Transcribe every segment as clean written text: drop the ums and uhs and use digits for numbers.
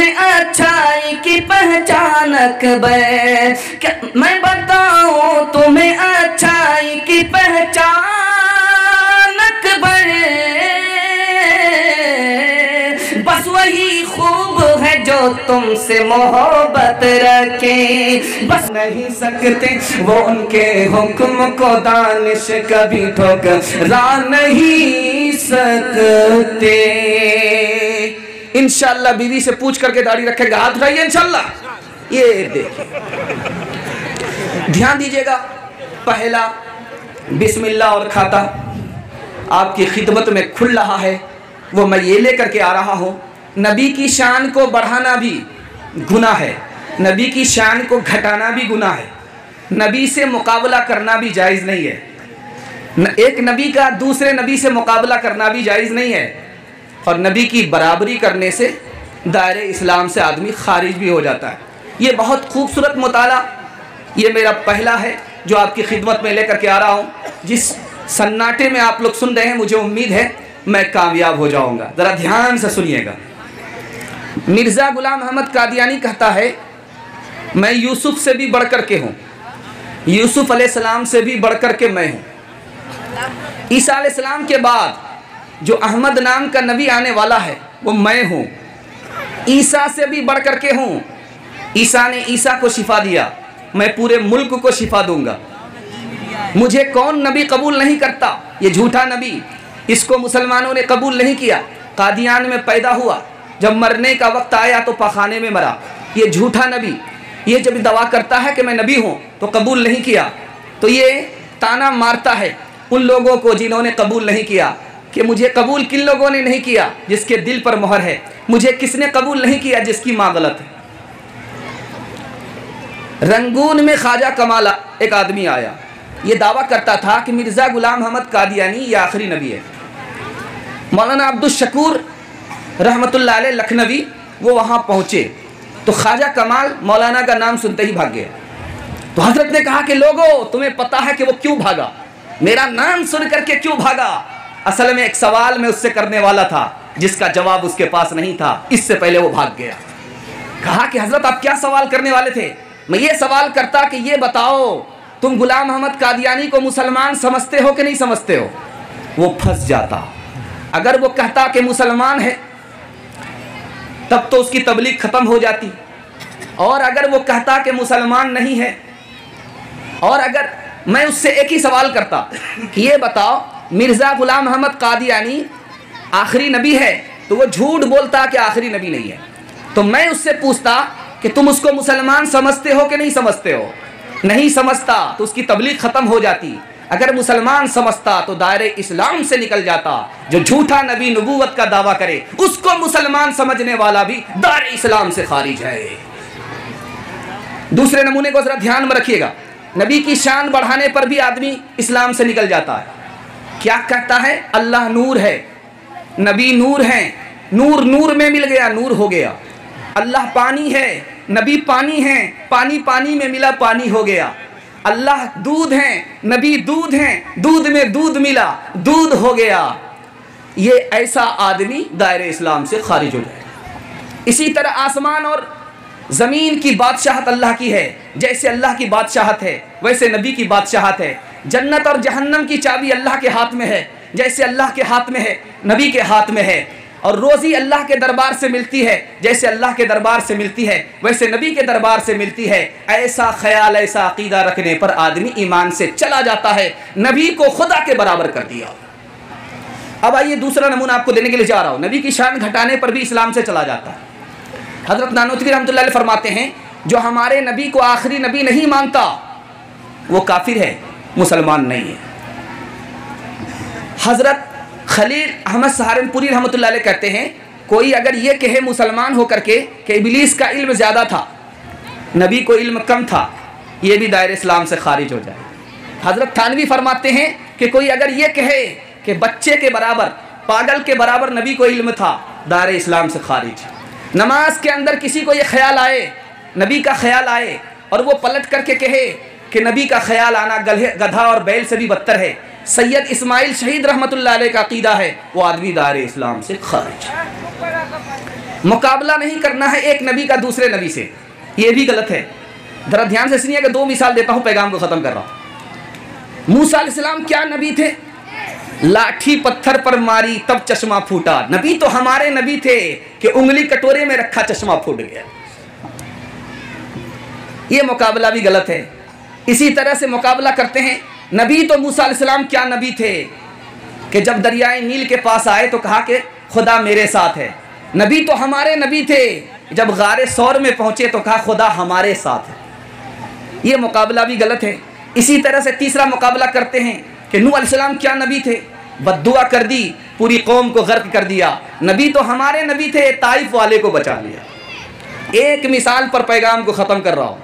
तुम्हें अच्छाई की पहचान अकबर, मैं बताऊं तुम्हें अच्छाई की पहचान अकबर, बस वही खूब है जो तुमसे मोहब्बत रखे, बस नहीं सकते वो उनके हुक्म को दानिश कभी ठुकरा नहीं सकते। इंशाअल्लाह बीवी से पूछ करके दाढ़ी रखेगा, हाथ उठाइए इंशाअल्लाह। ये देखिए, ध्यान दीजिएगा, पहला बिस्मिल्लाह और खाता आपकी खिदमत में खुल रहा है, वो मैं ये लेकर के आ रहा हूँ। नबी की शान को बढ़ाना भी गुनाह है, नबी की शान को घटाना भी गुनाह है, नबी से मुकाबला करना भी जायज़ नहीं है, एक नबी का दूसरे नबी से मुकाबला करना भी जायज़ नहीं है, और नबी की बराबरी करने से दायरे इस्लाम से आदमी खारिज भी हो जाता है। ये बहुत खूबसूरत मुताला ये मेरा पहला है जो आपकी खिदमत में लेकर के आ रहा हूँ। जिस सन्नाटे में आप लोग सुन रहे हैं, मुझे उम्मीद है मैं कामयाब हो जाऊँगा। ज़रा ध्यान से सुनिएगा। मिर्ज़ा गुलाम अहमद कादियानी कहता है, मैं यूसुफ से भी बढ़ कर के हूँ, यूसुफ अलैहिस्सलाम से भी बढ़ कर के मैं हूँ। ईसा अलैहिस्सलाम के बाद जो अहमद नाम का नबी आने वाला है वो मैं हूँ। ईसा से भी बढ़ कर के हूँ। ईसा ने ईसा को शिफा दिया, मैं पूरे मुल्क को शिफा दूंगा। मुझे कौन नबी कबूल नहीं करता? ये झूठा नबी, इसको मुसलमानों ने कबूल नहीं किया। कादियान में पैदा हुआ, जब मरने का वक्त आया तो पखाने में मरा। ये झूठा नबी, ये जब दावा करता है कि मैं नबी हूँ तो कबूल नहीं किया, तो ये ताना मारता है उन लोगों को जिन्होंने कबूल नहीं किया कि मुझे कबूल किन लोगों ने नहीं किया? जिसके दिल पर मोहर है। मुझे किसने कबूल नहीं किया? जिसकी माँ गलत है। रंगून में ख्वाजा कमाल एक आदमी आया, ये दावा करता था कि मिर्ज़ा गुलाम अहमद कादियानी ये आखिरी नबी है। मौलाना अब्दुल शकूर रहमतुल्लाह अलैह लखनवी वो वहाँ पहुँचे तो ख्वाजा कमाल मौलाना का नाम सुनते ही भाग गया। तो हजरत ने कहा कि लोगों, तुम्हें पता है कि वो क्यों भागा? मेरा नाम सुन करके क्यों भागा? असल में एक सवाल मैं उससे करने वाला था जिसका जवाब उसके पास नहीं था, इससे पहले वो भाग गया। कहा कि हजरत आप क्या सवाल करने वाले थे? मैं ये सवाल करता कि ये बताओ, तुम गुलाम अहमद कादियानी को मुसलमान समझते हो कि नहीं समझते हो? वो फंस जाता। अगर वो कहता कि मुसलमान है तब तो उसकी तबलीग खत्म हो जाती, और अगर वो कहता कि मुसलमान नहीं है, और अगर मैं उससे एक ही सवाल करता कि ये बताओ मिर्ज़ा गुलाम अहमद कादियानी आखिरी नबी है, तो वो झूठ बोलता कि आखिरी नबी नहीं है। तो मैं उससे पूछता कि तुम उसको मुसलमान समझते हो कि नहीं समझते हो? नहीं समझता तो उसकी तबलीग ख़त्म हो जाती। अगर मुसलमान समझता तो दायरे इस्लाम से निकल जाता। जो झूठा नबी नबूवत का दावा करे उसको मुसलमान समझने वाला भी दायरे इस्लाम से खारिज है। दूसरे नमूने को जरा ध्यान में रखिएगा। नबी की शान बढ़ाने पर भी आदमी इस्लाम से निकल जाता है। क्या कहता है? अल्लाह नूर है, नबी नूर है, नूर नूर में मिल गया, नूर हो गया। अल्लाह पानी है, नबी पानी है, पानी पानी में मिला, पानी हो गया। अल्लाह दूध है, नबी दूध है, दूध में दूध मिला, दूध हो गया। ये ऐसा आदमी दायरे इस्लाम से खारिज हो जाए। इसी तरह आसमान और ज़मीन की बादशाहत अल्लाह की है। जैसे अल्लाह की बादशाहत है वैसे नबी की बादशाहत है। जन्नत और जहन्नम की चाबी अल्लाह के हाथ में है। जैसे अल्लाह के हाथ में है नबी के हाथ में है। और रोज़ी अल्लाह के दरबार से मिलती है, जैसे अल्लाह के दरबार से मिलती है वैसे नबी के दरबार से मिलती है। ऐसा ख्याल, ऐसा अकीदा रखने पर आदमी ईमान से चला जाता है। नबी को खुदा के बराबर कर दिया। अब आइए दूसरा नमूना आपको देने के लिए जा रहा हूँ। नबी की शान घटाने पर भी इस्लाम से चला जाता है। हज़रत नानोतवी रहमतुल्लाह अलैह फरमाते हैं, जो हमारे नबी को आखिरी नबी नहीं मानता वो काफिर है, मुसलमान नहीं है। हज़रत खलील अहमद सहारनपुरी रहमतुल्लाह अलैह कहते हैं, कोई अगर ये कहे मुसलमान होकर के कि इब्लीस का इल्म ज़्यादा था, नबी को इल्म कम था, ये भी दायरे इस्लाम से खारिज हो जाए। हज़रत थानवी फरमाते हैं कि कोई अगर ये कहे कि बच्चे के बराबर, पागल के बराबर नबी को इल्म था, दायरे इस्लाम से खारिज। नमाज के अंदर किसी को ये ख्याल आए, नबी का ख्याल आए, और वो पलट करके कहे कि नबी का ख्याल आना गधा और बैल से भी बदतर है, सैयद इस्माइल शहीद रहमतुल्लाह अलैह का अकीदा है, वो आदमी दायरे इस्लाम से खारिज। मुकाबला नहीं करना है एक नबी का दूसरे नबी से, ये भी गलत है। जरा ध्यान से सुनिए कि 2 मिसाल देता हूँ, पैगाम को ख़त्म कर रहा हूँ। मूसा अलैहिस्सलाम क्या नबी थे? लाठी पत्थर पर मारी तब चश्मा फूटा। नबी तो हमारे नबी थे कि उंगली कटोरे में रखा चश्मा फूट गया। ये मुकाबला भी गलत है। इसी तरह से मुकाबला करते हैं, नबी तो मूसा अलैहिस्सलाम क्या नबी थे कि जब दरियाए नील के पास आए तो कहा कि खुदा मेरे साथ है। नबी तो हमारे नबी थे, जब गारे सौर में पहुंचे तो कहा खुदा हमारे साथ है। ये मुकाबला भी गलत है। इसी तरह से तीसरा मुकाबला करते हैं कि नूह अलैहिस्सलाम क्या नबी थे? बद्दुआ कर दी, पूरी कौम को गर्क कर दिया। नबी तो हमारे नबी थे, ताइफ वाले को बचा लिया। एक मिसाल पर पैगाम को ख़त्म कर रहा हूँ।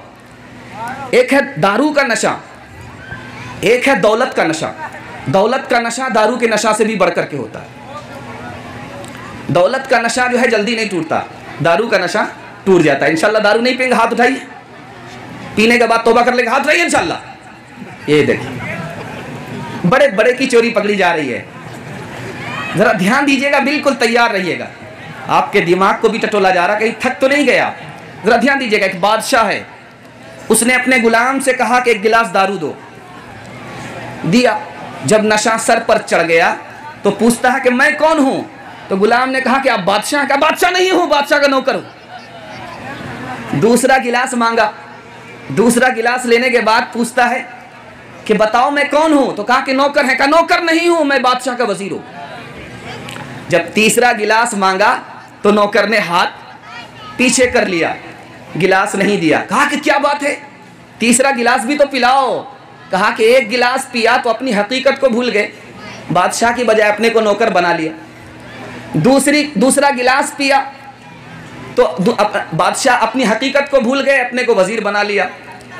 एक है दारू का नशा, एक है दौलत का नशा। दौलत का नशा दारू के नशा से भी बढ़कर के होता है। दौलत का नशा जो है जल्दी नहीं टूटता, दारू का नशा टूट जाता है। इंशाल्लाह दारू नहीं पिएंगे, हाथ उठाइए। पीने के बाद तौबा कर लेंगे, हाथ उठाइए इंशाल्लाह। ये देखिए बड़े बड़े की चोरी पकड़ी जा रही है। जरा ध्यान दीजिएगा, बिल्कुल तैयार रहिएगा। आपके दिमाग को भी टटोला जा रहा, कहीं थक तो नहीं गया। जरा ध्यान दीजिएगा, एक बादशाह है, उसने अपने गुलाम से कहा कि 1 गिलास दारू दो। दिया। जब नशा सर पर चढ़ गया तो पूछता है कि मैं कौन हूं? तो गुलाम ने कहा कि आप बादशाह का? बादशाह नहीं हूं, बादशाह का नौकर हूं। दूसरा गिलास मांगा। दूसरा गिलास लेने के बाद पूछता है कि बताओ मैं कौन हूं? तो कहा कि नौकर है। कहा नौकर नहीं हूं, मैं बादशाह का वजीर हूं। जब तीसरा गिलास मांगा तो नौकर ने हाथ पीछे कर लिया, गिलास नहीं दिया। कहा कि क्या बात है, तीसरा गिलास भी तो पिलाओ। कहा कि 1 गिलास पिया तो अपनी हकीकत को भूल गए, बादशाह की बजाय अपने को नौकर बना लिया। दूसरा गिलास पिया तो बादशाह अपनी हकीकत को भूल गए, अपने को वजीर बना लिया।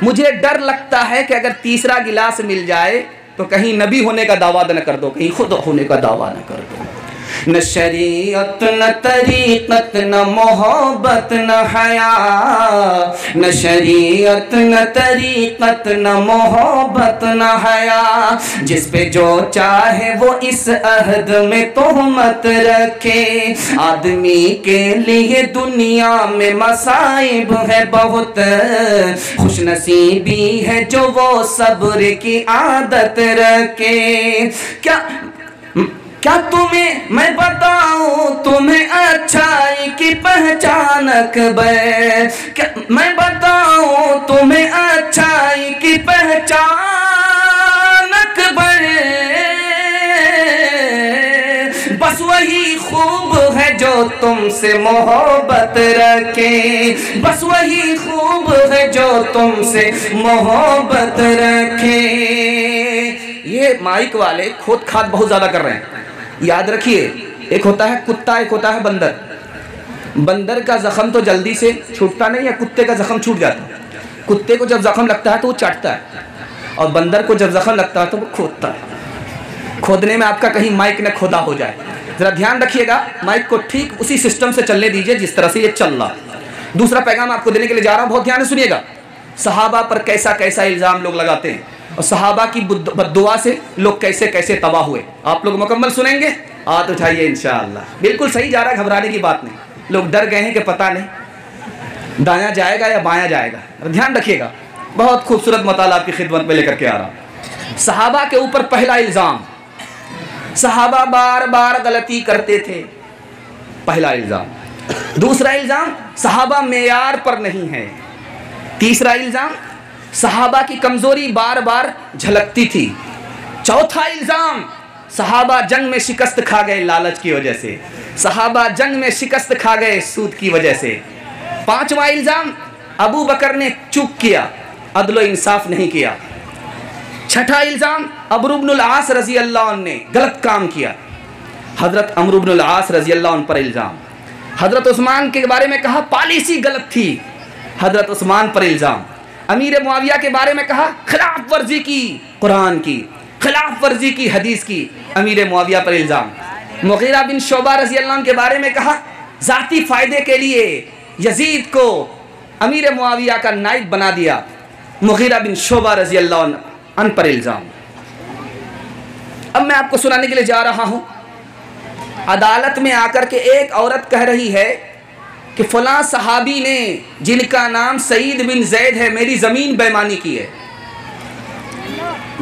मुझे डर लगता है कि अगर तीसरा गिलास मिल जाए तो कहीं नबी होने का दावा न कर दो, कहीं खुद होने का दावा न कर दो। न शरीयत न तरीक़त न मोहब्बत न हया, न शरीयत न तरीक़त न मोहब्बत न हया। जिस पे जो चाहे वो इस अहद में तोहमत रखे। आदमी के लिए दुनिया में मसाइब है बहुत, खुशनसीबी है जो वो सब्र की आदत रखे। क्या तुम्हें मैं बताऊं तुम्हें अच्छाई की पहचान अकबर? क्या मैं बताऊं तुम्हें अच्छाई की पहचान अकबर? बस वही खूब है जो तुमसे मोहब्बत रखे। बस वही खूब है जो तुमसे मोहब्बत रखे। ये माइक वाले खोद खाद बहुत ज्यादा कर रहे हैं, याद रखिए। एक होता है कुत्ता, एक होता है बंदर। बंदर का जख्म तो जल्दी से छूटता नहीं है, कुत्ते का जख्म छूट जाता है। कुत्ते को जब जख्म लगता है तो वो चाटता है, और बंदर को जब जख्म लगता है तो वो खोदता है। खोदने में आपका कहीं माइक न खोदा हो जाए। जरा ध्यान रखिएगा, माइक को ठीक उसी सिस्टम से चलने दीजिए जिस तरह से ये चल रहा। दूसरा पैगाम आपको देने के लिए जा रहा हूँ, बहुत ध्यान से सुनिएगा। सहाबा पर कैसा कैसा इल्ज़ाम लोग लगाते हैं, और सहाबा की बद्दुआ से लोग कैसे कैसे तबाह हुए। आप लोग मुकम्मल सुनेंगे, हाथ उठाइए इंशाअल्लाह। बिल्कुल सही जा रहा है, घबराने की बात नहीं। लोग डर गए हैं कि पता नहीं दायां जाएगा या बायां जाएगा। ध्यान रखिएगा, बहुत खूबसूरत मताला आपकी खिदमत में लेकर के आ रहा हूँ। सहाबा के ऊपर पहला इल्ज़ाम, सहाबा बार बार गलती करते थे, पहला इल्ज़ाम। दूसरा इल्ज़ाम, सहाबा मेयार पर नहीं है। तीसरा इल्ज़ाम, सहाबा की कमजोरी बार बार झलकती थी। चौथा इल्ज़ाम, सहाबा जंग में शिकस्त खा गए लालच की वजह से। सहाबा जंग में शिकस्त खा गए सूद की वजह से। पांचवा इल्ज़ाम, अबू बकर ने चूक किया, अदलो इंसाफ नहीं किया। छठा इल्ज़ाम, अमर इब्नुल आस रज़ी अल्लाह अन्हु ने गलत काम किया। हज़रत अमर इब्नुल आस रज़ी अल्लाह अन्हु पर इल्ज़ाम। हज़रत उस्मान के बारे में कहा पॉलिसी गलत थी, हज़रत उस्मान पर इल्ज़ाम। अमीर मुआविया के बारे में कहा खिलाफ वर्जी की कुरान की, खिलाफ वर्जी की हदीस की, अमीर मुआविया पर इल्ज़ाम। मुगीरा बिन शोबा रज़ी अल्लाह अन्हु के बारे में कहा ज़ाती फ़ायदे के लिए यजीद को अमीर मुआविया का नाइब बना दिया, मुगीरा बिन शोबा रज़ी अल्लाह अन्हु पर इल्ज़ाम। अब मैं आपको सुनाने के लिए जा रहा हूँ। अदालत में आकर के एक औरत कह रही है कि फ़लाँ सहाबी ने जिनका नाम सईद बिन ज़ैद है मेरी ज़मीन बेईमानी की है।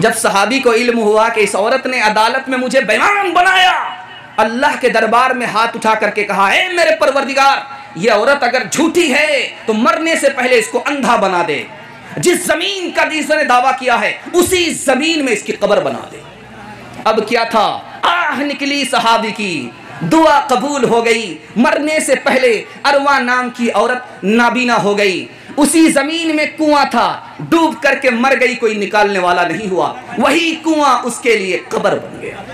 जब सहाबी को इल्म हुआ कि इस औरत ने अदालत में मुझे बेईमान बनाया, अल्लाह के दरबार में हाथ उठा करके कहा, ए मेरे परवरदिगार, ये औरत अगर झूठी है तो मरने से पहले इसको अंधा बना दे। जिस ज़मीन का जिसने दावा किया है उसी ज़मीन में इसकी कब्र बना दे। अब क्या था, आह निकली सहाबी की, दुआ कबूल हो गई। मरने से पहले अरवा नाम की औरत नाबीना हो गई। उसी जमीन में कुआं था, डूब करके मर गई, कोई निकालने वाला नहीं हुआ। वही कुआं उसके लिए कब्र बन गया।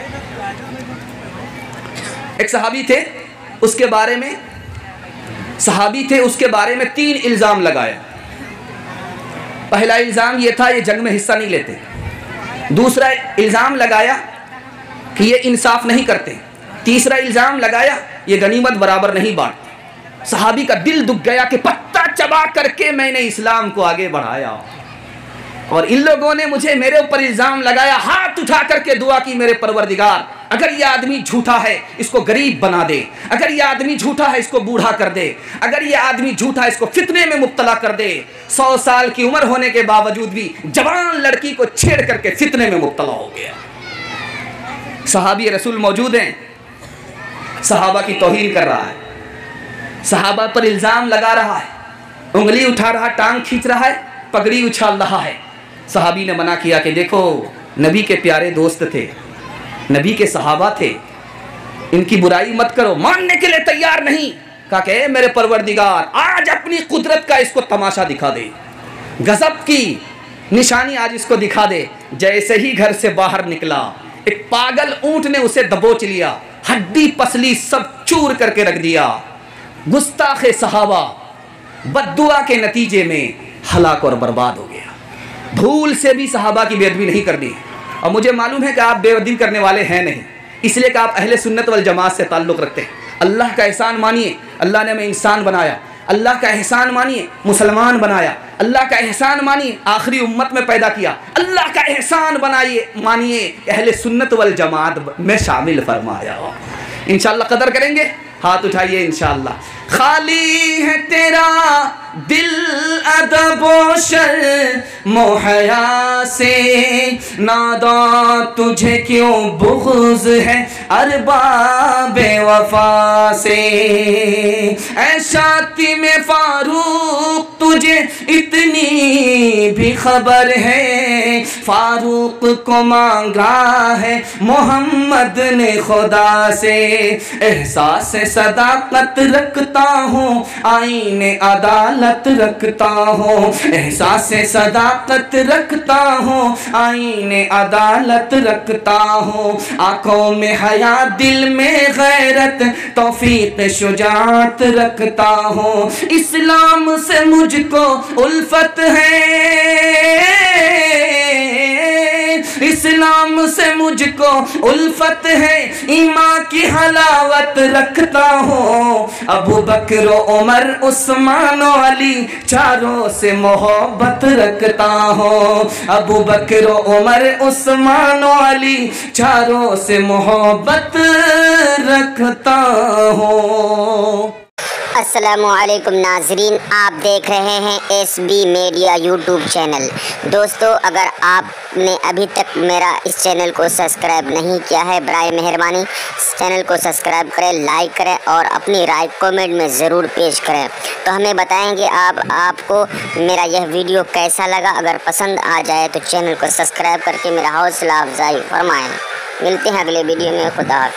एक सहाबी थे, उसके बारे में 3 इल्ज़ाम लगाया। पहला इल्ज़ाम ये था ये जंग में हिस्सा नहीं लेते। दूसरा इल्ज़ाम लगाया कि ये इंसाफ नहीं करते। तीसरा इल्ज़ाम लगाया ये गनीमत बराबर नहीं बांटते। सहाबी का दिल दुख गया कि पत्ता चबा करके मैंने इस्लाम को आगे बढ़ाया और इन लोगों ने मुझे मेरे ऊपर इल्ज़ाम लगाया। हाथ उठा करके दुआ की, मेरे परवरदिगार, अगर ये आदमी झूठा है इसको गरीब बना दे, अगर ये आदमी झूठा है इसको बूढ़ा कर दे, अगर ये आदमी झूठा है इसको फितने में मुब्तला कर दे। 100 साल की उम्र होने के बावजूद भी जवान लड़की को छेड़ करके फितने में मुब्तला हो गया। सहाबी रसूल मौजूद हैं, सहाबा की तौहीन कर रहा है, सहाबा पर इल्ज़ाम लगा रहा है, उंगली उठा रहा, टांग खींच रहा है, पगड़ी उछाल रहा है। सहाबी ने मना किया कि देखो नबी के प्यारे दोस्त थे, नबी के सहाबा थे, इनकी बुराई मत करो। मानने के लिए तैयार नहीं। कहा कि मेरे परवरदिगार, आज अपनी कुदरत का इसको तमाशा दिखा दे, गज़ब की निशानी आज इसको दिखा दे। जैसे ही घर से बाहर निकला, एक पागल ऊंट ने उसे दबोच लिया, हड्डी पसली सब चूर करके रख दिया। गुस्ताखे सहाबा बद्दुआ के नतीजे में हलाक और बर्बाद हो गया। भूल से भी सहाबा की बेअदबी नहीं करनी। और मुझे मालूम है कि आप बेअदबी करने वाले हैं नहीं, इसलिए कि आप अहले सुन्नत वल जमात से ताल्लुक़ रखते हैं। अल्लाह का एहसान मानिए, अल्लाह ने हमें इंसान बनाया। अल्लाह का एहसान मानिए, मुसलमान बनाया। अल्लाह का एहसान मानिए, आखिरी उम्मत में पैदा किया। अल्लाह का एहसान मानिए, अहले सुन्नत वल जमात में शामिल फरमाया। इंशाअल्लाह कदर करेंगे, हाथ उठाइए इंशाअल्लाह। खाली है तेरा दिल अदब शर्म हया से, नादा तुझे क्यों बुग़्ज़ है अरबाब वफा से। ऐ शाती में फारूक तुझे इतनी भी खबर है, फारूक को मांगा है मोहम्मद ने खुदा से। एहसास सदाकत रखता हूँ, आईने अदालत रखता हूँ, एहसास सदाकत रखता हूँ, आईने अदालत रखता हूँ। आँखों में हया, दिल में गैरत, तौफीक शुजाअत रखता हूँ। इस्लाम से मुझको उल्फत है, इस्लाम से मुझको उल्फत है, ईमान की हलावत रखता हूँ। अबू बकर उमर उस्मान अली चारों से मोहब्बत रखता हूँ। अबू बकर उमर उस्मान अली चारों से मोहब्बत रखता हूँ। अस्सलामुअलैकुम नाजरीन, आप देख रहे हैं SB मीडिया यूट्यूब चैनल। दोस्तों, अगर आपने अभी तक मेरा इस चैनल को सब्सक्राइब नहीं किया है, बराए मेहरबानी इस चैनल को सब्सक्राइब करें, लाइक करें और अपनी राय कमेंट में ज़रूर पेश करें। तो हमें बताएंगे आपको मेरा यह वीडियो कैसा लगा। अगर पसंद आ जाए तो चैनल को सब्सक्राइब करके मेरा हौसला अफजाई फरमाएँ। मिलते हैं अगले वीडियो में। खुदा हाफ़िज़।